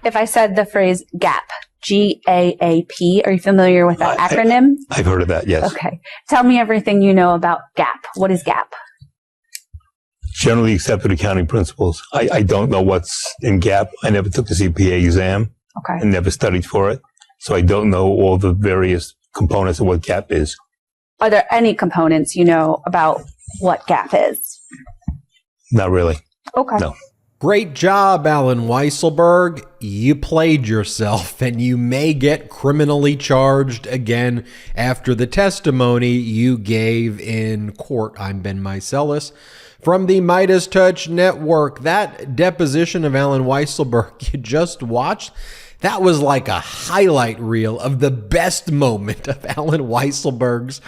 if I said the phrase GAP, GAAP, are you familiar with that acronym? I've heard of that, yes. Okay. Tell me everything you know about GAP. What is GAP? Generally accepted accounting principles. I don't know what's in GAP. I never took the CPA exam. Okay. And never studied for it. So I don't know all the various components of what GAP is. Are there any components you know about what GAP is? Not really. Okay. No. Great job, Allen Weisselberg. You played yourself, and you may get criminally charged again after the testimony you gave in court. I'm Ben Meiselas from the MeidasTouch Network. That deposition of Allen Weisselberg you just watched, that was like a highlight reel of the best moment of Allen Weisselberg's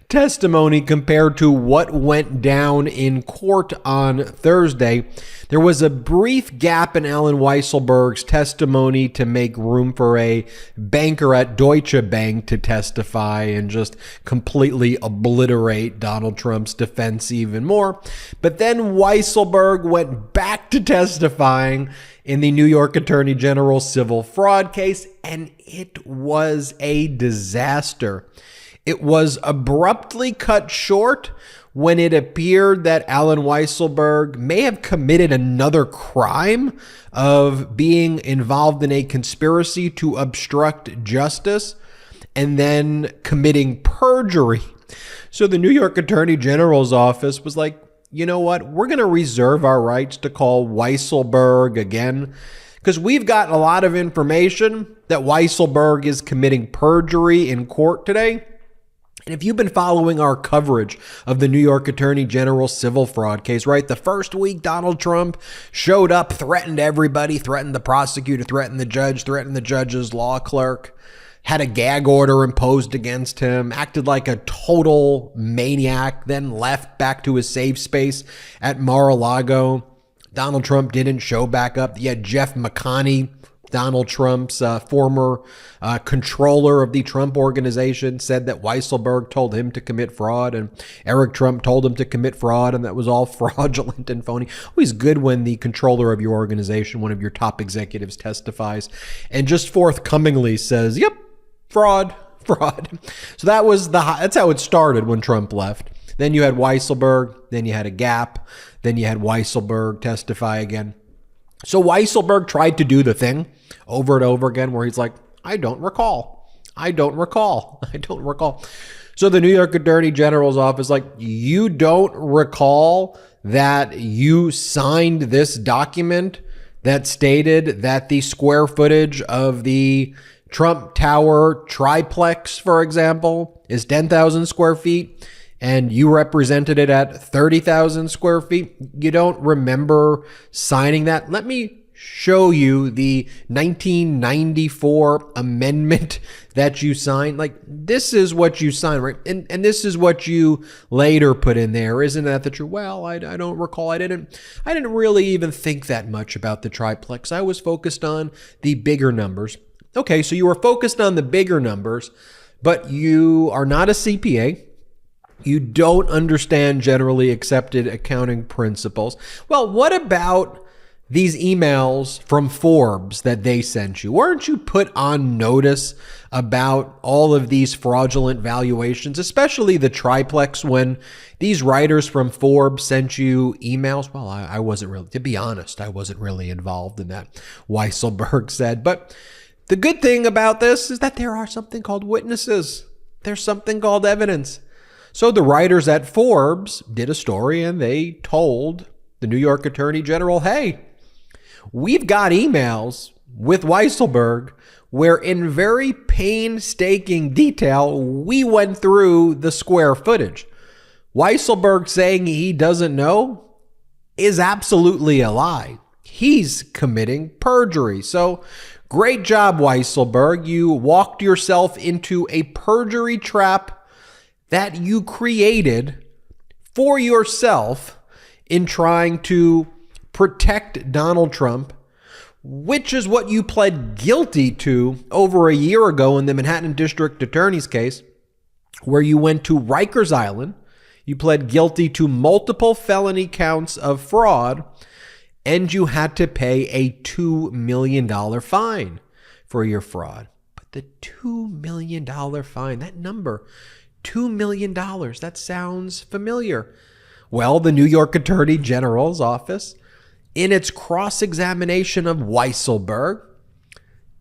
testimony compared to what went down in court on Thursday. There was a brief gap in Allen Weisselberg's testimony to make room for a banker at Deutsche Bank to testify and just completely obliterate Donald Trump's defense even more. But then Weisselberg went back to testifying in the New York Attorney General's civil fraud case, and it was a disaster. It was abruptly cut short when it appeared that Allen Weisselberg may have committed another crime of being involved in a conspiracy to obstruct justice and then committing perjury. So the New York Attorney General's office was like, you know what? We're going to reserve our rights to call Weisselberg again because we've gotten a lot of information that Weisselberg is committing perjury in court today. And if you've been following our coverage of the New York Attorney General's civil fraud case, right? The first week Donald Trump showed up, threatened everybody, threatened the prosecutor, threatened the judge, threatened the judge's law clerk, had a gag order imposed against him, acted like a total maniac, then left back to his safe space at Mar-a-Lago. Donald Trump didn't show back up. You had Jeff McConney, Donald Trump's former controller of the Trump organization, said that Weisselberg told him to commit fraud, and Eric Trump told him to commit fraud, and that was all fraudulent and phony. Always good when the controller of your organization, one of your top executives, testifies and just forthcomingly says, yep, fraud. So that's how it started when Trump left. Then you had Weisselberg, then you had a gap, then you had Weisselberg testify again. So Weisselberg tried to do the thing over and over again where he's like, I don't recall. So the New York Attorney General's office, like, you don't recall that you signed this document that stated that the square footage of the Trump Tower triplex, for example, is 10,000 square feet, and you represented it at 30,000 square feet. You don't remember signing that? Let me show you the 1994 amendment that you signed. Like, this is what you signed, right? And this is what you later put in there. Isn't that the truth? Well, I don't recall. I didn't really even think that much about the triplex. I was focused on the bigger numbers. Okay, so you were focused on the bigger numbers, but you are not a CPA. You don't understand generally accepted accounting principles. Well, what about these emails from Forbes that they sent you? Weren't you put on notice about all of these fraudulent valuations, especially the triplex, when these writers from Forbes sent you emails? Well, I wasn't really, to be honest, I wasn't really involved in that, Weisselberg said. But the good thing about this is that there are something called witnesses. There's something called evidence. So the writers at Forbes did a story and they told the New York Attorney General, hey, we've got emails with Weisselberg where in very painstaking detail, we went through the square footage. Weisselberg saying he doesn't know is absolutely a lie. He's committing perjury. So great job, Weisselberg. You walked yourself into a perjury trap that you created for yourself in trying to protect Donald Trump, which is what you pled guilty to over a year ago in the Manhattan District Attorney's case, where you went to Rikers Island. You pled guilty to multiple felony counts of fraud, and you had to pay a $2 million fine for your fraud. But the $2 million fine, that number, $2 million, that sounds familiar. Well, the New York Attorney General's office, in its cross-examination of Weisselberg,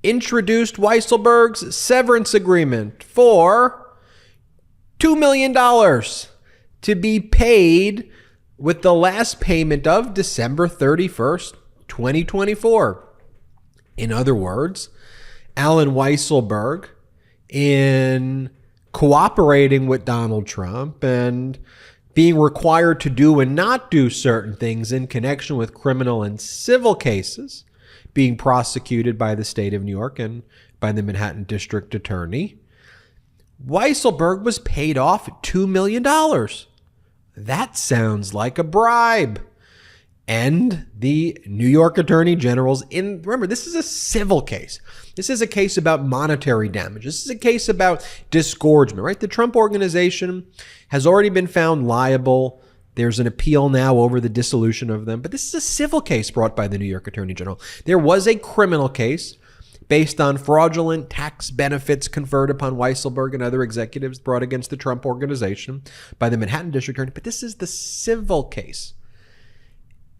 introduced Weisselberg's severance agreement for $2 million to be paid with the last payment of December 31st, 2024. In other words, Allen Weisselberg, in cooperating with Donald Trump and being required to do and not do certain things in connection with criminal and civil cases being prosecuted by the state of New York and by the Manhattan District Attorney, Weisselberg was paid off $2 million. That sounds like a bribe. And the New York Attorney General's remember, this is a civil case. This is a case about monetary damage. This is a case about disgorgement, right? The Trump Organization has already been found liable. There's an appeal now over the dissolution of them. But this is a civil case brought by the New York Attorney General. There was a criminal case based on fraudulent tax benefits conferred upon Weisselberg and other executives brought against the Trump Organization by the Manhattan District Attorney. But this is the civil case.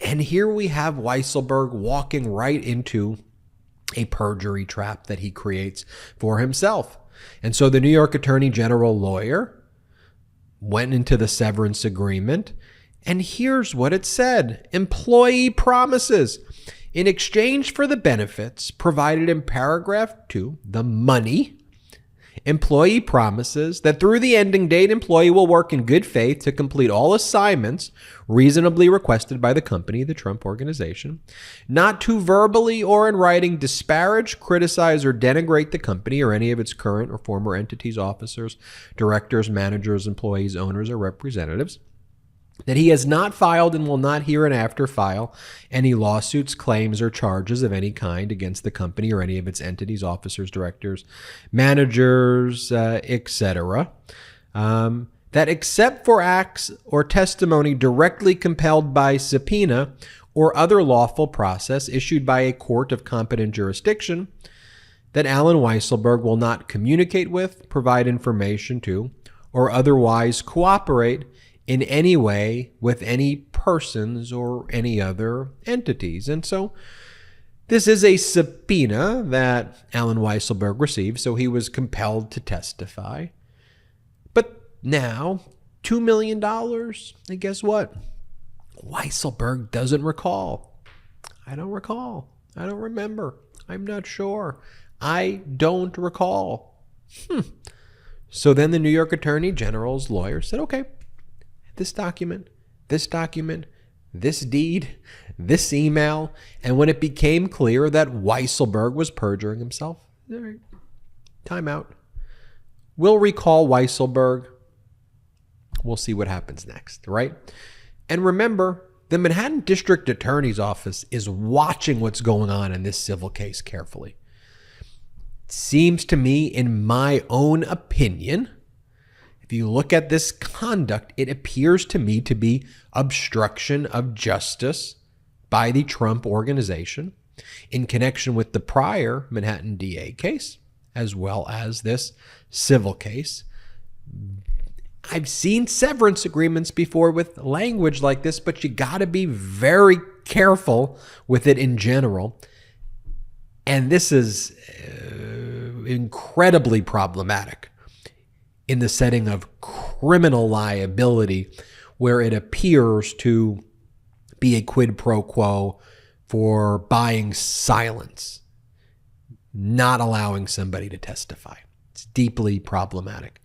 And here we have Weisselberg walking right into a perjury trap that he creates for himself. And so the New York Attorney General lawyer went into the severance agreement, and here's what it said. Employee promises, in exchange for the benefits provided in paragraph 2, the money, employee promises that through the ending date, employee will work in good faith to complete all assignments reasonably requested by the company, the Trump Organization, not to verbally or in writing disparage, criticize, or denigrate the company or any of its current or former entities, officers, directors, managers, employees, owners, or representatives, that he has not filed and will not hereinafter file any lawsuits, claims, or charges of any kind against the company or any of its entities, officers, directors, managers, etc. That except for acts or testimony directly compelled by subpoena or other lawful process issued by a court of competent jurisdiction, that Allen Weisselberg will not communicate with, provide information to, or otherwise cooperate in any way with any persons or any other entities. And so this is a subpoena that Allen Weisselberg received, so he was compelled to testify. But now, $2 million, and guess what? Weisselberg doesn't recall. I don't recall. I don't remember. I'm not sure. I don't recall. So then the New York Attorney General's lawyer said, okay, this document, this deed, this email, and when it became clear that Weisselberg was perjuring himself, all right, time out. We'll recall Weisselberg. We'll see what happens next, right? And remember, the Manhattan District Attorney's Office is watching what's going on in this civil case carefully. It seems to me, in my own opinion, if you look at this conduct, it appears to me to be obstruction of justice by the Trump Organization in connection with the prior Manhattan DA case, as well as this civil case. I've seen severance agreements before with language like this, but you got to be very careful with it in general. And this is incredibly problematic in the setting of criminal liability, where it appears to be a quid pro quo for buying silence, not allowing somebody to testify. It's deeply problematic.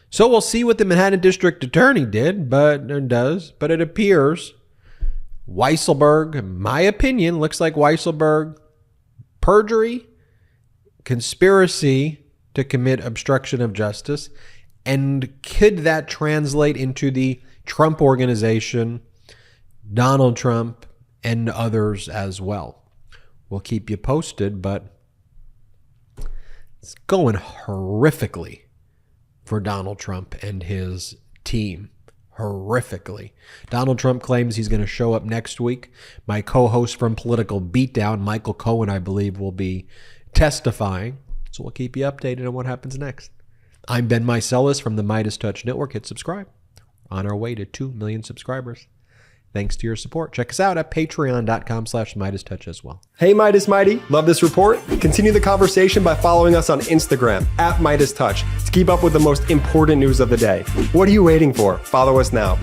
So we'll see what the Manhattan District Attorney but it appears Weisselberg, in my opinion, looks like Weisselberg, perjury, conspiracy to commit obstruction of justice, and could that translate into the Trump Organization, Donald Trump, and others as well? We'll keep you posted, but it's going horrifically for Donald Trump and his team. horrifically. Donald Trump claims he's going to show up next week. My co-host from Political Beatdown, Michael Cohen, I believe, will be testifying. So we'll keep you updated on what happens next. I'm Ben Meiselas from the MeidasTouch Network. Hit subscribe. On our way to 2 million subscribers. Thanks to your support. Check us out at patreon.com/MeidasTouch as well. Hey, Meidas Mighty. Love this report? Continue the conversation by following us on Instagram at MeidasTouch to keep up with the most important news of the day. What are you waiting for? Follow us now.